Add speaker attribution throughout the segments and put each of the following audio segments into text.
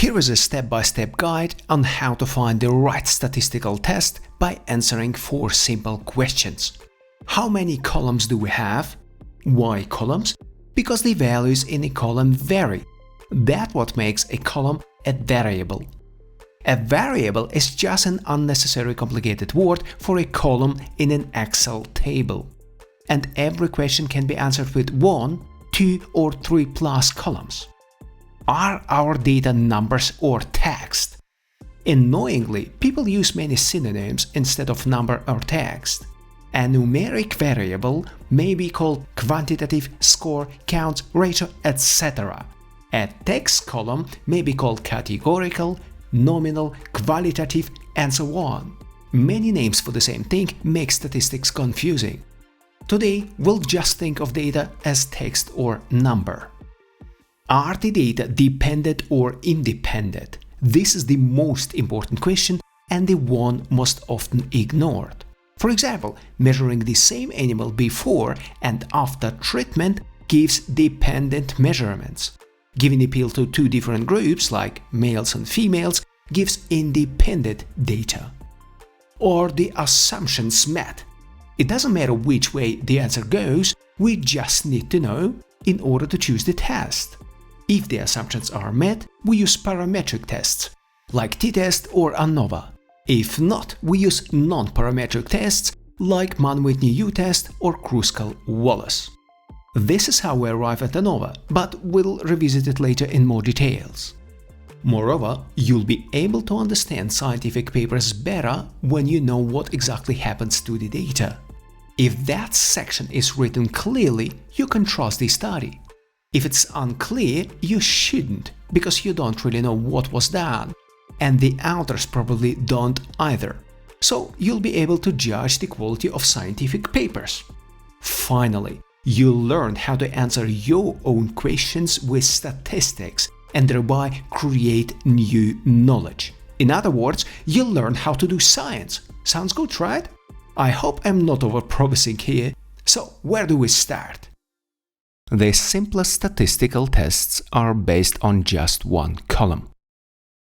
Speaker 1: Here is a step-by-step guide on how to find the right statistical test by answering 4 simple questions. How many columns do we have? Why columns? Because the values in a column vary. That's what makes a column a variable. A variable is just an unnecessary complicated word for a column in an Excel table. And every question can be answered with 1, 2 or 3 plus columns. Are our data numbers or text? Annoyingly, people use many synonyms instead of number or text. A numeric variable may be called quantitative, score, count, ratio, etc. A text column may be called categorical, nominal, qualitative, and so on. Many names for the same thing make statistics confusing. Today, we'll just think of data as text or number. Are the data dependent or independent? This is the most important question and the one most often ignored. For example, measuring the same animal before and after treatment gives dependent measurements. Giving a pill to 2 different groups, like males and females, gives independent data. Or the assumptions met. It doesn't matter which way the answer goes, we just need to know in order to choose the test. If the assumptions are met, we use parametric tests, like t-test or ANOVA. If not, we use non-parametric tests, like mann-whitney U-test or Kruskal-Wallis. This is how we arrive at ANOVA, but we'll revisit it later in more details. Moreover, you'll be able to understand scientific papers better when you know what exactly happens to the data. If that section is written clearly, you can trust the study. If it's unclear, you shouldn't, because you don't really know what was done, and the authors probably don't either. So you'll be able to judge the quality of scientific papers. Finally, you'll learn how to answer your own questions with statistics and thereby create new knowledge. In other words, you'll learn how to do science. Sounds good, right? I hope I'm not over-promising here. So, where do we start? The simplest statistical tests are based on just 1 column.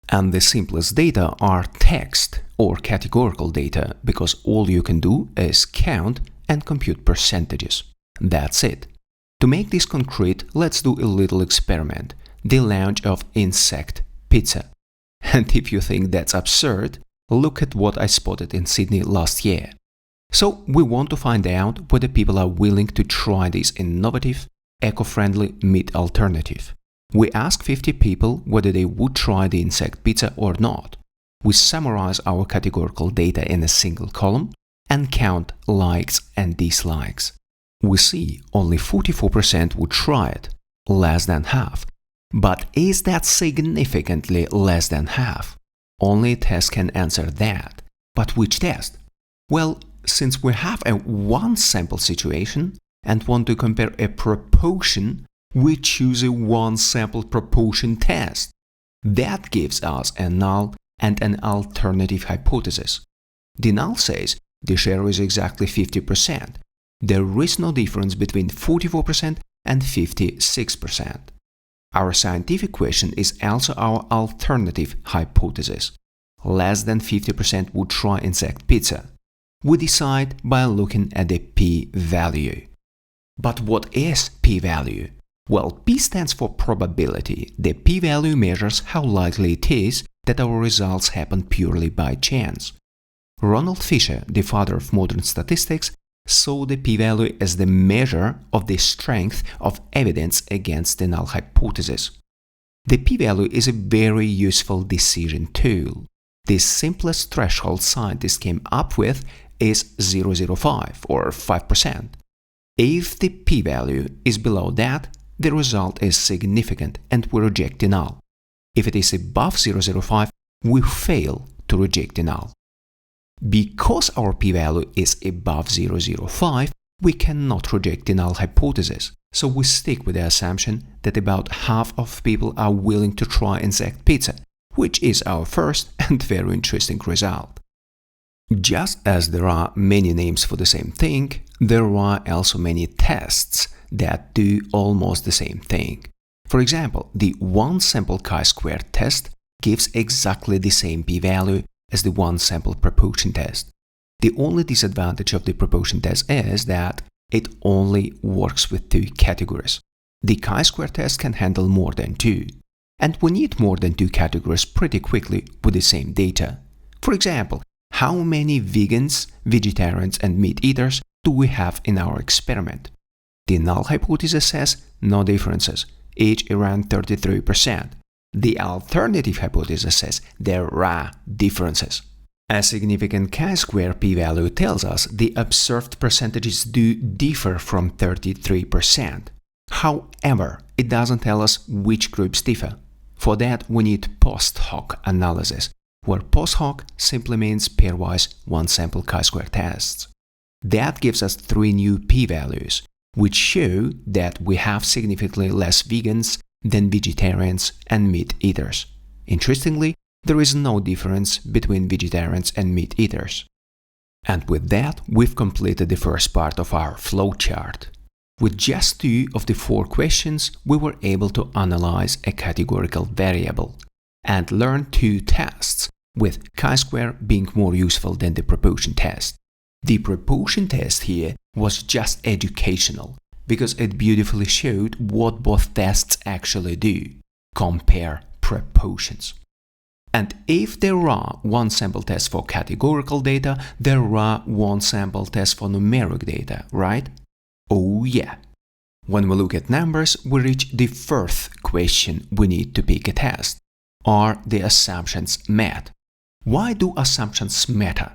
Speaker 1: And the simplest data are text or categorical data, because all you can do is count and compute percentages. That's it. To make this concrete, let's do a little experiment. The launch of insect pizza. And if you think that's absurd, look at what I spotted in Sydney last year. So we want to find out whether people are willing to try this innovative, eco-friendly meat alternative. We ask 50 people whether they would try the insect pizza or not. We summarize our categorical data in a single column and count likes and dislikes. We see only 44% would try it, less than half. But is that significantly less than half? Only a test can answer that. But which test? Well, since we have a one-sample situation and want to compare a proportion, we choose a one-sample proportion test. That gives us a null and an alternative hypothesis. The null says the share is exactly 50%. There is no difference between 44% and 56%. Our scientific question is also our alternative hypothesis. Less than 50% would try insect pizza. We decide by looking at the p-value. But what is p-value? Well, p stands for probability. The p-value measures how likely it is that our results happen purely by chance. Ronald Fisher, the father of modern statistics, saw the p-value as the measure of the strength of evidence against the null hypothesis. The p-value is a very useful decision tool. The simplest threshold scientists came up with is 0.05 or 5%. If the p-value is below that, the result is significant and we reject the null. If it is above 0.05, we fail to reject the null. Because our p-value is above 0.05, we cannot reject the null hypothesis, so we stick with the assumption that about half of people are willing to try insect pizza, which is our first and very interesting result. Just as there are many names for the same thing, there are also many tests that do almost the same thing. For example, the one-sample chi-squared test gives exactly the same p-value as the one-sample proportion test. The only disadvantage of the proportion test is that it only works with two categories. The chi-square test can handle more than two, and we need more than two categories pretty quickly with the same data. For example, how many vegans, vegetarians, and meat-eaters do we have in our experiment? The null hypothesis says no differences, each around 33%. The alternative hypothesis says there are differences. A significant chi-square p-value tells us the observed percentages do differ from 33%. However, it doesn't tell us which groups differ. For that, we need post-hoc analysis, where post-hoc simply means pairwise one-sample chi-square tests. That gives us three new p-values, which show that we have significantly less vegans than vegetarians and meat-eaters. Interestingly, there is no difference between vegetarians and meat-eaters. And with that, we've completed the first part of our flowchart. With just two of the four questions, we were able to analyze a categorical variable and learn two tests, with chi-square being more useful than the proportion test. The proportion test here was just educational, because it beautifully showed what both tests actually do: compare proportions. And if there are one-sample tests for categorical data, there are one-sample tests for numeric data, right? Oh yeah! When we look at numbers, we reach the fourth question we need to pick a test. Are the assumptions met? Why do assumptions matter?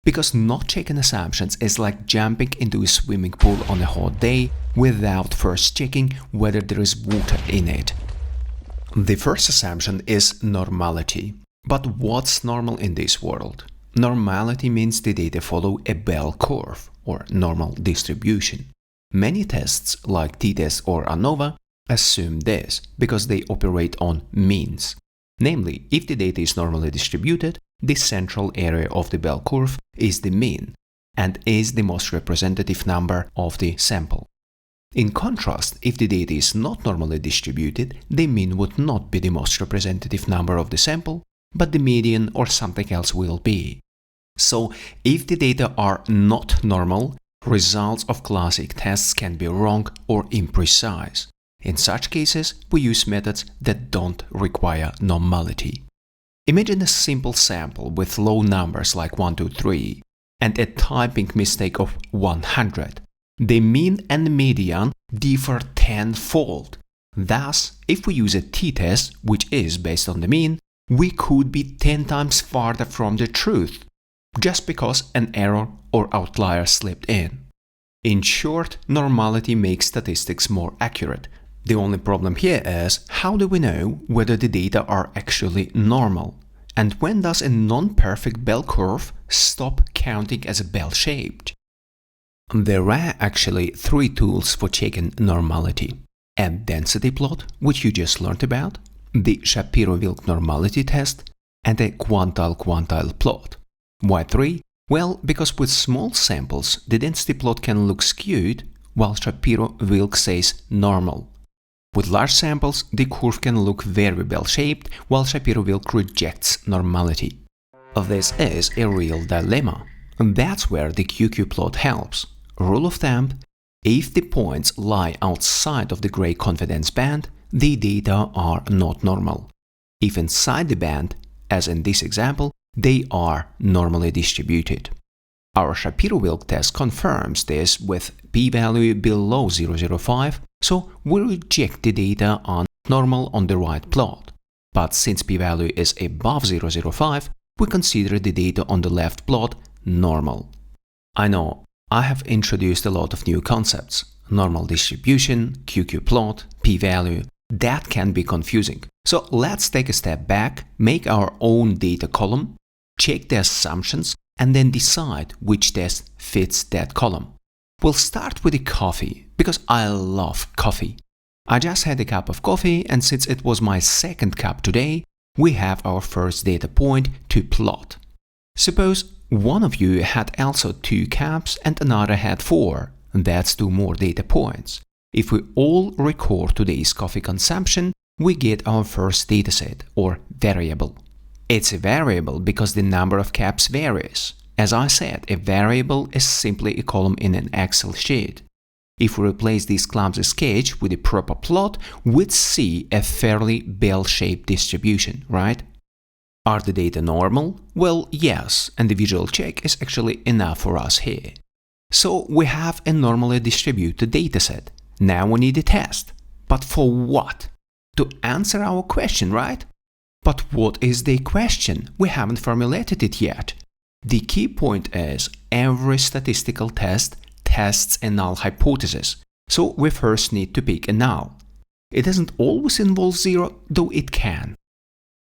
Speaker 1: Because not checking assumptions is like jumping into a swimming pool on a hot day without first checking whether there is water in it. The first assumption is normality. But what's normal in this world? Normality means the data follow a bell curve, or normal distribution. Many tests, like t-test or ANOVA, assume this because they operate on means. Namely, if the data is normally distributed, the central area of the bell curve is the mean and is the most representative number of the sample. In contrast, if the data is not normally distributed, the mean would not be the most representative number of the sample, but the median or something else will be. So, if the data are not normal, results of classic tests can be wrong or imprecise. In such cases, we use methods that don't require normality. Imagine a simple sample with low numbers like 1, 2, 3 and a typing mistake of 100. The mean and median differ tenfold. Thus, if we use a t-test, which is based on the mean, we could be 10 times farther from the truth, just because an error or outlier slipped in. In short, normality makes statistics more accurate. The only problem here is, how do we know whether the data are actually normal? And when does a non-perfect bell curve stop counting as a bell-shaped? There are actually three tools for checking normality: a density plot, which you just learned about, the Shapiro-Wilk normality test, and a quantile-quantile plot. Why three? Well, because with small samples, the density plot can look skewed, while Shapiro-Wilk says normal. With large samples, the curve can look very bell-shaped, while Shapiro-Wilk rejects normality. This is a real dilemma, and that's where the QQ plot helps. Rule of thumb: if the points lie outside of the gray confidence band, the data are not normal. If inside the band, as in this example, they are normally distributed. Our Shapiro-Wilk test confirms this with p-value below 0.005, so we reject the data on normal on the right plot. But since p-value is above 0.005, we consider the data on the left plot normal. I know, I have introduced a lot of new concepts: normal distribution, QQ plot, p-value. That can be confusing. So let's take a step back, make our own data column, check the assumptions, and then decide which test fits that column. We'll start with the coffee, because I love coffee. I just had a cup of coffee, and since it was my second cup today, we have our first data point to plot. Suppose one of you had also 2 cups and another had 4. That's 2 more data points. If we all record today's coffee consumption, we get our first dataset, or variable. It's a variable because the number of caps varies. As I said, a variable is simply a column in an Excel sheet. If we replace this clumsy sketch with a proper plot, we'd see a fairly bell-shaped distribution, right? Are the data normal? Well, yes, and the visual check is actually enough for us here. So we have a normally distributed dataset. Now we need a test. But for what? To answer our question, right? But what is the question? We haven't formulated it yet. The key point is every statistical test tests a null hypothesis, so we first need to pick a null. It doesn't always involve zero, though it can.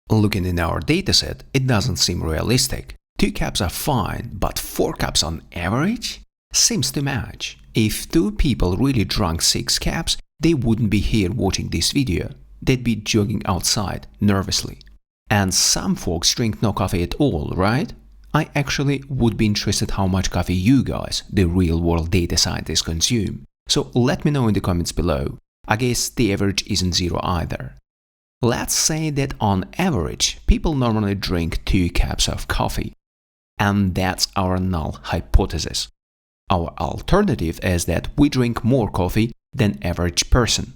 Speaker 1: Looking in our dataset, it doesn't seem realistic. 2 caps are fine, but 4 caps on average? Seems too much. If 2 people really drank 6 caps, they wouldn't be here watching this video. They'd be jogging outside, nervously. And some folks drink no coffee at all, right? I actually would be interested how much coffee you guys, the real-world data scientists, consume. So let me know in the comments below. I guess the average isn't zero either. Let's say that on average, people normally drink 2 cups of coffee. And that's our null hypothesis. Our alternative is that we drink more coffee than average person.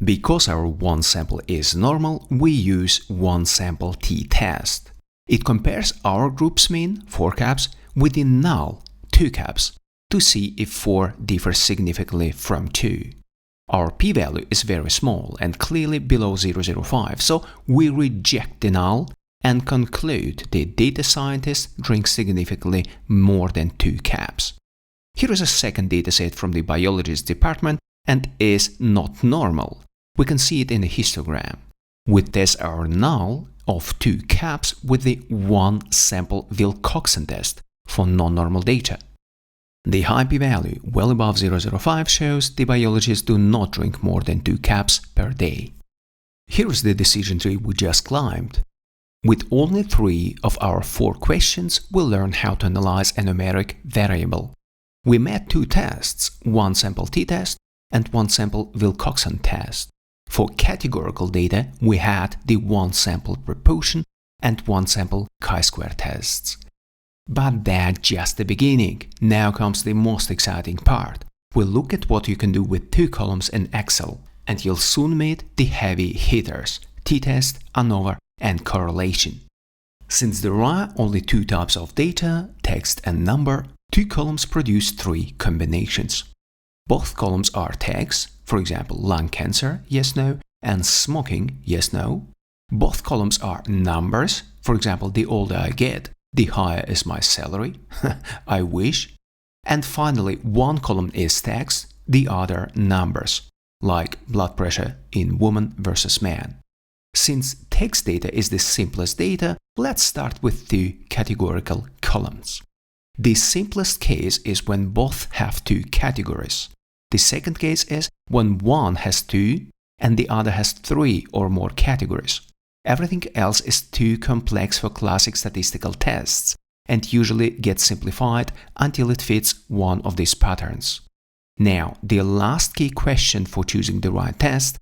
Speaker 1: Because our one sample is normal, we use one sample t-test. It compares our group's mean, 4 caps, with the null, 2 caps, to see if 4 differs significantly from 2. Our p-value is very small and clearly below 0.05, so we reject the null and conclude the data scientist drinks significantly more than 2 caps. Here is a second dataset from the biologist department and is not normal. We can see it in the histogram. We test our null of 2 caps with the one sample Wilcoxon test for non-normal data. The high p-value, well above 0.05, shows the biologists do not drink more than 2 caps per day. Here is the decision tree we just climbed. With only 3 of our 4 questions, we learn how to analyze a numeric variable. We made 2 tests, one sample t-test and one sample Wilcoxon test. For categorical data, we had the one sample proportion and one sample chi-square tests. But that's just the beginning. Now comes the most exciting part. We'll look at what you can do with 2 columns in Excel, and you'll soon meet the heavy hitters: t-test, ANOVA, and correlation. Since there are only 2 types of data, text and number, 2 columns produce 3 combinations. Both columns are tags, for example, lung cancer, yes, no, and smoking, yes, no. Both columns are numbers, for example, the older I get, the higher is my salary, I wish. And finally, one column is text, the other numbers, like blood pressure in woman versus man. Since text data is the simplest data, let's start with 2 categorical columns. The simplest case is when both have 2 categories. The second case is when one has 2 and the other has 3 or more categories. Everything else is too complex for classic statistical tests and usually gets simplified until it fits one of these patterns. Now, the last key question for choosing the right test: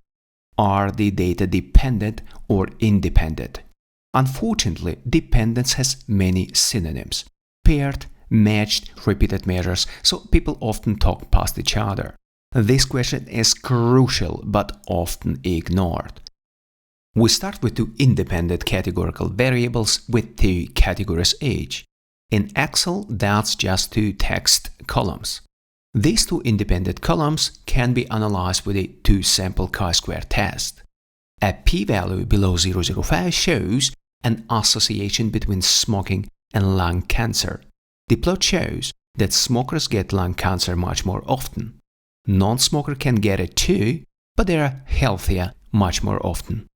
Speaker 1: are the data dependent or independent? Unfortunately, dependence has many synonyms: paired, matched, repeated measures, so people often talk past each other. This question is crucial but often ignored. We start with 2 independent categorical variables with 2 categories each. In Excel, that's just 2 text columns. These 2 independent columns can be analyzed with a 2-sample chi-square test. A p-value below 0.05 shows an association between smoking and lung cancer. The plot shows that smokers get lung cancer much more often. Non-smoker can get it too, but they are healthier much more often.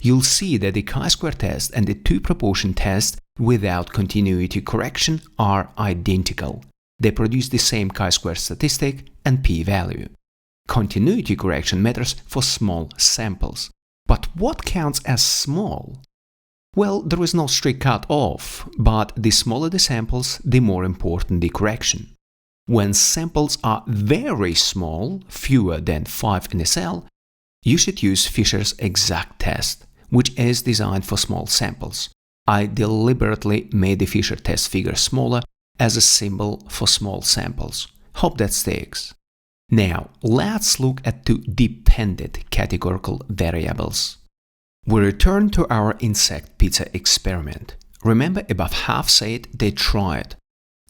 Speaker 1: You'll see that the chi-square test and the 2-proportion test without continuity correction are identical. They produce the same chi-square statistic and p-value. Continuity correction matters for small samples. But what counts as small? Well, there is no strict cut-off, but the smaller the samples, the more important the correction. When samples are very small, fewer than 5 in a cell, You should use Fisher's exact test, which is designed for small samples. I deliberately made the Fisher test figure smaller as a symbol for small samples. Hope that sticks. Now, let's look at two dependent categorical variables. We return to our insect pizza experiment. Remember, above half said they tried.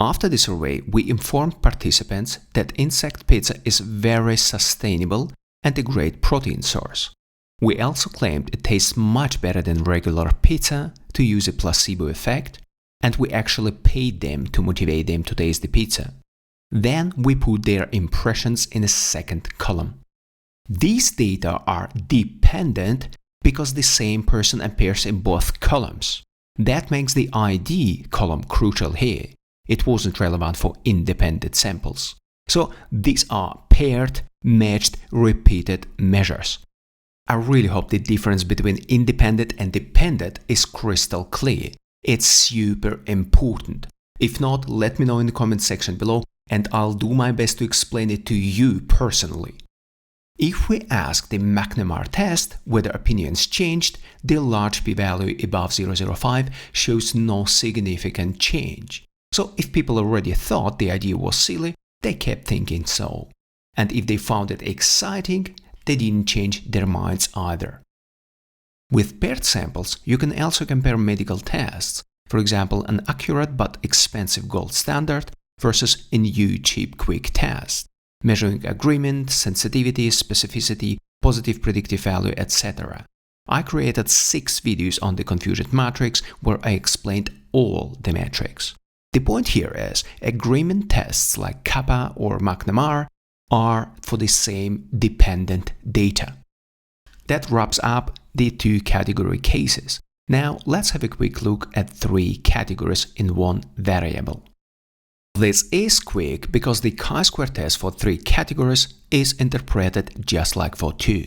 Speaker 1: After the survey, we informed participants that insect pizza is very sustainable and a great protein source. We also claimed it tastes much better than regular pizza to use a placebo effect, and we actually paid them to motivate them to taste the pizza. Then we put their impressions in a second column. These data are dependent because the same person appears in both columns. That makes the ID column crucial here. It wasn't relevant for independent samples. So these are paired, matched, repeated measures. I really hope the difference between independent and dependent is crystal clear. It's super important. If not, let me know in the comment section below and I'll do my best to explain it to you personally. If we ask the McNamara test whether opinions changed, the large p-value above 0.05 shows no significant change. So if people already thought the idea was silly, they kept thinking so. And if they found it exciting, they didn't change their minds either. With paired samples, you can also compare medical tests, for example, an accurate but expensive gold standard versus a new cheap quick test, measuring agreement, sensitivity, specificity, positive predictive value, etc. I created 6 videos on the confusion matrix where I explained all the metrics. The point here is, agreement tests like Kappa or McNamara are for the same dependent data. That wraps up the 2 category cases. Now let's have a quick look at 3 categories in one variable. This is quick because the chi-square test for 3 categories is interpreted just like for 2.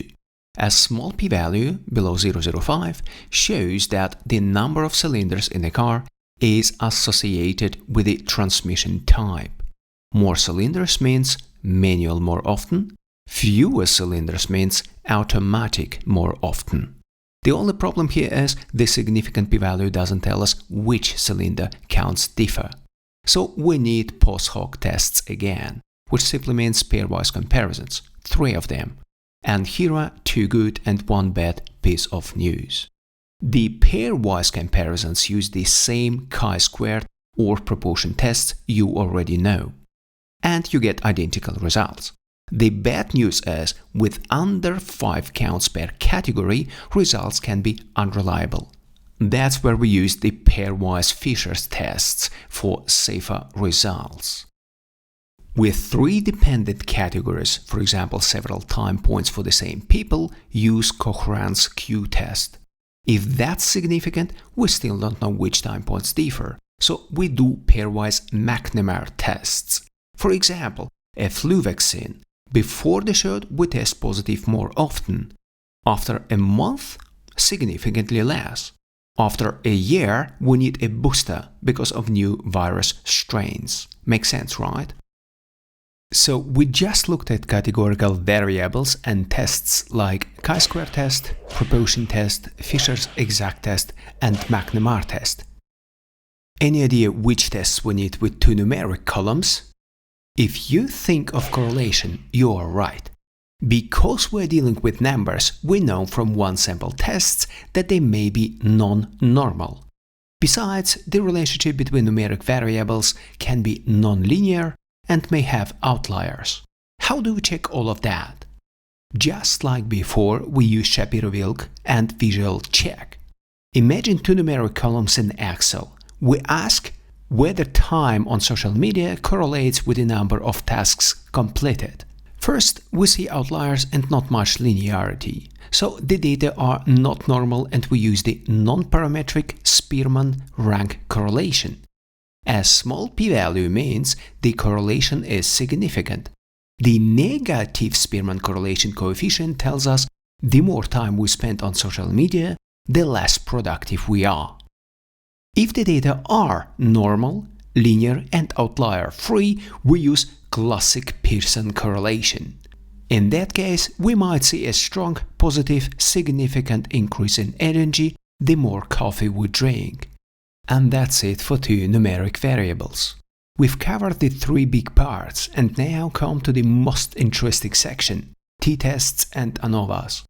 Speaker 1: A small p-value below 0.05 shows that the number of cylinders in a car is associated with the transmission type. More cylinders means manual more often, fewer cylinders means automatic more often. The only problem here is the significant p-value doesn't tell us which cylinder counts differ. So we need post-hoc tests again, which simply means pairwise comparisons, 3 of them. And here are 2 good and 1 bad piece of news. The pairwise comparisons use the same chi-squared or proportion tests you already know, and you get identical results. The bad news is, with under 5 counts per category, results can be unreliable. That's where we use the pairwise Fisher's tests for safer results. With 3 dependent categories, for example several time points for the same people, use Cochran's Q test. If that's significant, we still don't know which time points differ, so we do pairwise McNamara tests. For example, a flu vaccine. Before the shot, we test positive more often. After a month, significantly less. After a year, we need a booster because of new virus strains. Makes sense, right? So we just looked at categorical variables and tests like chi-square test, proportion test, Fisher's exact test, and McNamara test. Any idea which tests we need with 2 numeric columns? If you think of correlation, you are right. Because we're dealing with numbers, we know from one-sample tests that they may be non-normal. Besides, the relationship between numeric variables can be non-linear and may have outliers. How do we check all of that? Just like before, we use Shapiro-Wilk and visual check. Imagine 2 numeric columns in Excel. We ask whether time on social media correlates with the number of tasks completed. First, we see outliers and not much linearity. So the data are not normal and we use the non-parametric Spearman rank correlation. A small p-value means the correlation is significant. The negative Spearman correlation coefficient tells us the more time we spend on social media, the less productive we are. If the data are normal, linear and outlier free, we use classic Pearson correlation. In that case, we might see a strong, positive, significant increase in energy the more coffee we drink. And that's it for two numeric variables. We've covered the three big parts and now come to the most interesting section, t-tests and ANOVAs.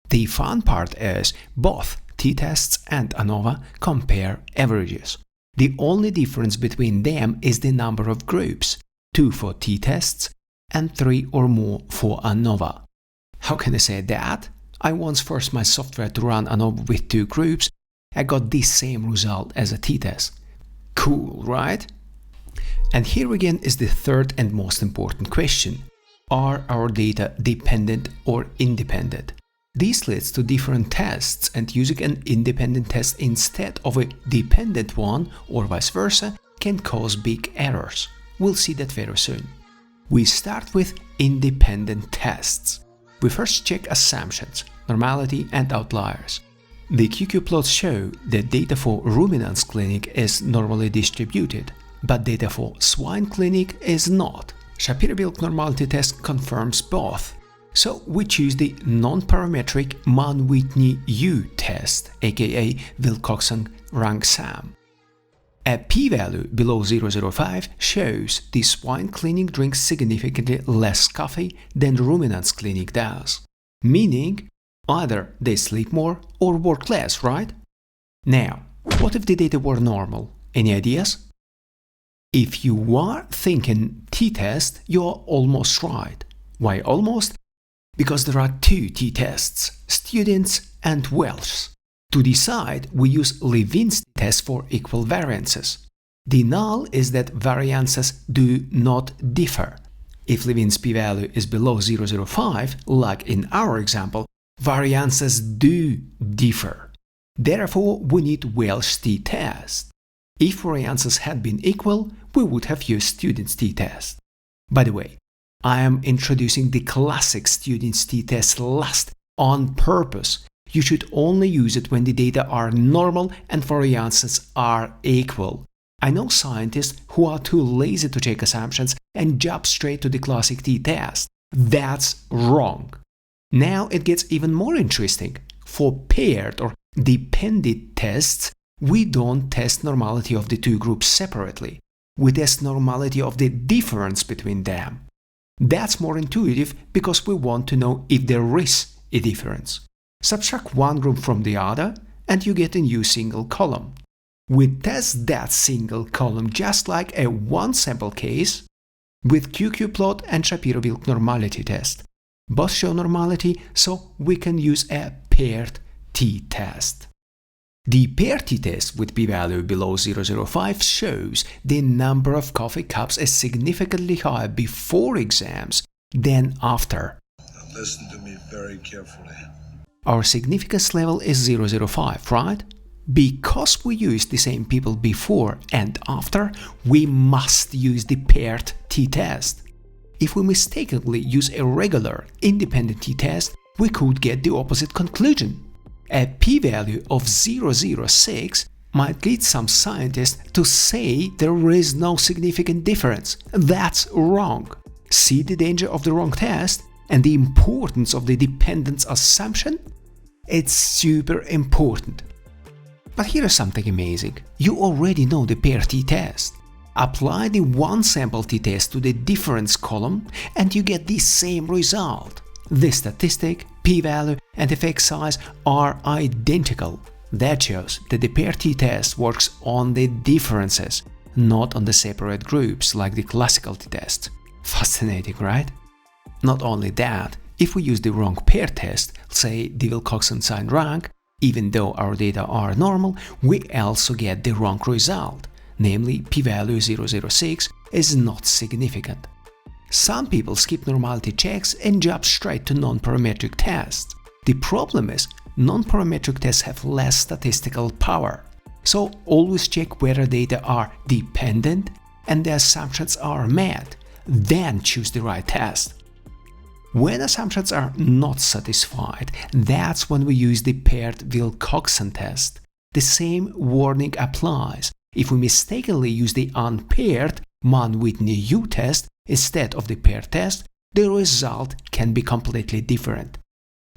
Speaker 1: The fun part is both t-tests and ANOVA compare averages. The only difference between them is the number of groups, 2 for t-tests and 3 or more for ANOVA. How can I say that? I once forced my software to run ANOVA with 2 groups. I got the same result as a t-test. Cool, right? And here again is the third and most important question. Are our data dependent or independent? This leads to different tests, and using an independent test instead of a dependent one or vice versa can cause big errors. We'll see that very soon. We start with independent tests. We first check assumptions, normality and outliers. The QQ plots show that data for ruminants clinic is normally distributed, but data for swine clinic is not. Shapiro-Wilk normality test confirms both. So we choose the non-parametric mann-whitney U test, aka Wilcoxon rank sum. A p-value below 0.05 shows the swine clinic drinks significantly less coffee than ruminants clinic does, meaning either they sleep more or work less, right? Now, what if the data were normal? Any ideas? If you are thinking t-test, you're almost right. Why almost? Because there are 2 t-tests, students and Welsh. To decide, we use Levin's test for equal variances. The null is that variances do not differ. If Levin's p-value is below 0.05, like in our example, variances do differ. Therefore, we need Welsh t-test. If variances had been equal, we would have used students t-test. By the way, I am introducing the classic students t-test last on purpose. You should only use it when the data are normal and variances are equal. I know scientists who are too lazy to check assumptions and jump straight to the classic t-test. That's wrong. Now it gets even more interesting. For paired or dependent tests, we don't test normality of the 2 groups separately. We test normality of the difference between them. That's more intuitive because we want to know if there is a difference. Subtract one group from the other and you get a new single column. We test that single column just like a one-sample case with QQ plot and Shapiro-Wilk normality test. Both show normality, so we can use a paired t-test. The paired t-test with p-value below 0.05 shows the number of coffee cups is significantly higher before exams than after.
Speaker 2: Now listen to me very carefully.
Speaker 1: Our significance level is 0.05, right? Because we used the same people before and after, we must use the paired t-test. If we mistakenly use a regular, independent t-test, we could get the opposite conclusion. A p-value of 0.06 might lead some scientists to say there is no significant difference. That's wrong. See the danger of the wrong test and the importance of the dependence assumption? It's super important. But here's something amazing. You already know the paired t-test. Apply the one-sample t-test to the difference column and you get the same result. The statistic, p-value and effect size are identical. That shows that the paired t-test works on the differences, not on the separate groups like the classical t-test. Fascinating, right? Not only that, if we use the wrong paired test, say the Wilcoxon sign rank, even though our data are normal, we also get the wrong result, namely p-value 0.06 is not significant. Some people skip normality checks and jump straight to non-parametric tests. The problem is, non-parametric tests have less statistical power. So always check whether data are dependent and the assumptions are met, then choose the right test. When assumptions are not satisfied, that's when we use the paired Wilcoxon test. The same warning applies. If we mistakenly use the unpaired mann-whitney U test instead of the paired test, the result can be completely different.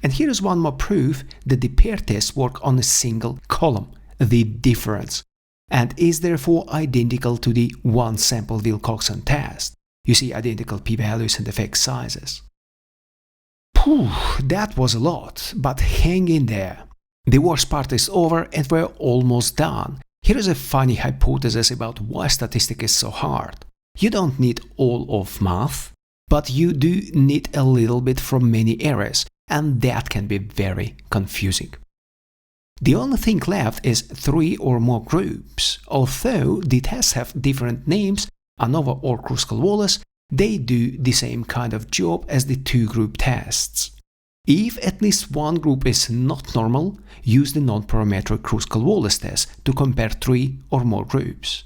Speaker 1: And here is one more proof that the paired tests work on a single column, the difference, and is therefore identical to the one-sample Wilcoxon test. You see identical p-values and effect sizes. Phew, that was a lot, but hang in there. The worst part is over and we're almost done. Here is a funny hypothesis about why statistics is so hard. You don't need all of math, but you do need a little bit from many areas, and that can be very confusing. The only thing left is 3 or more groups. Although the tests have different names, ANOVA or Kruskal-Wallis, they do the same kind of job as the two-group tests. If at least one group is not normal, use the non-parametric Kruskal-Wallis test to compare 3 or more groups.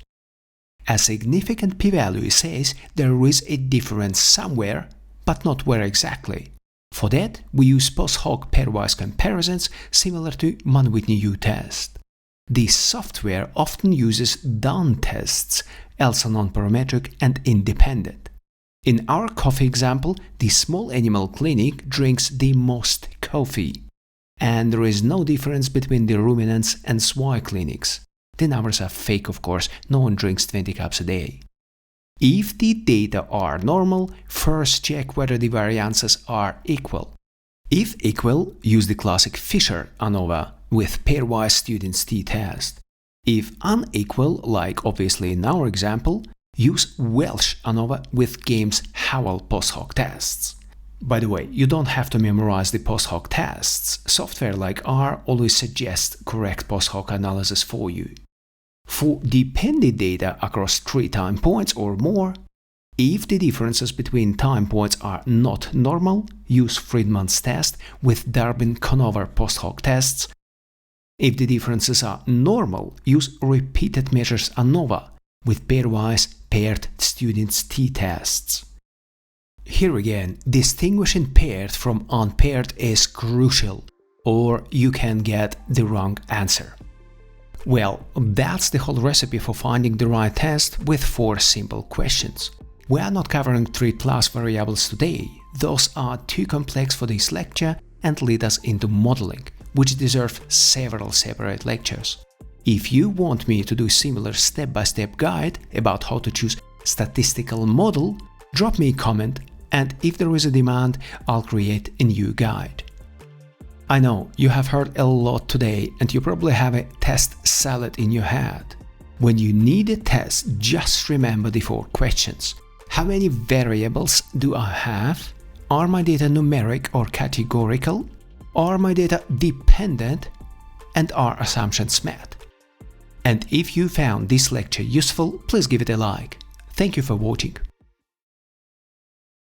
Speaker 1: A significant p-value says there is a difference somewhere, but not where exactly. For that, we use post-hoc pairwise comparisons similar to mann-whitney U test. This software often uses done tests, also non-parametric and independent. In our coffee example, the small animal clinic drinks the most coffee, and there is no difference between the ruminants and swine clinics. The numbers are fake, of course, no one drinks 20 cups a day. If the data are normal, first check whether the variances are equal. If equal, use the classic Fisher ANOVA with pairwise students t-test. If unequal, like obviously in our example, use Welsh ANOVA with Games Howell post-hoc tests. By the way, you don't have to memorize the post-hoc tests. Software like R always suggests correct post-hoc analysis for you. For dependent data across 3 time points or more, if the differences between time points are not normal, use Friedman's test with Durbin-Conover post-hoc tests. If the differences are normal, use repeated measures ANOVA with pairwise paired students t-tests. Here again, distinguishing paired from unpaired is crucial, or you can get the wrong answer. Well, that's the whole recipe for finding the right test with 4 simple questions. We are not covering 3 class variables today. Those are too complex for this lecture and lead us into modeling, which deserve several separate lectures. If you want me to do similar step-by-step guide about how to choose statistical model, drop me a comment, and if there is a demand, I'll create a new guide. I know you have heard a lot today and you probably have a test salad in your head. When you need a test, just remember the 4 questions. How many variables do I have? Are my data numeric or categorical? Are my data dependent? And are assumptions met? And if you found this lecture useful, please give it a like. Thank you for watching.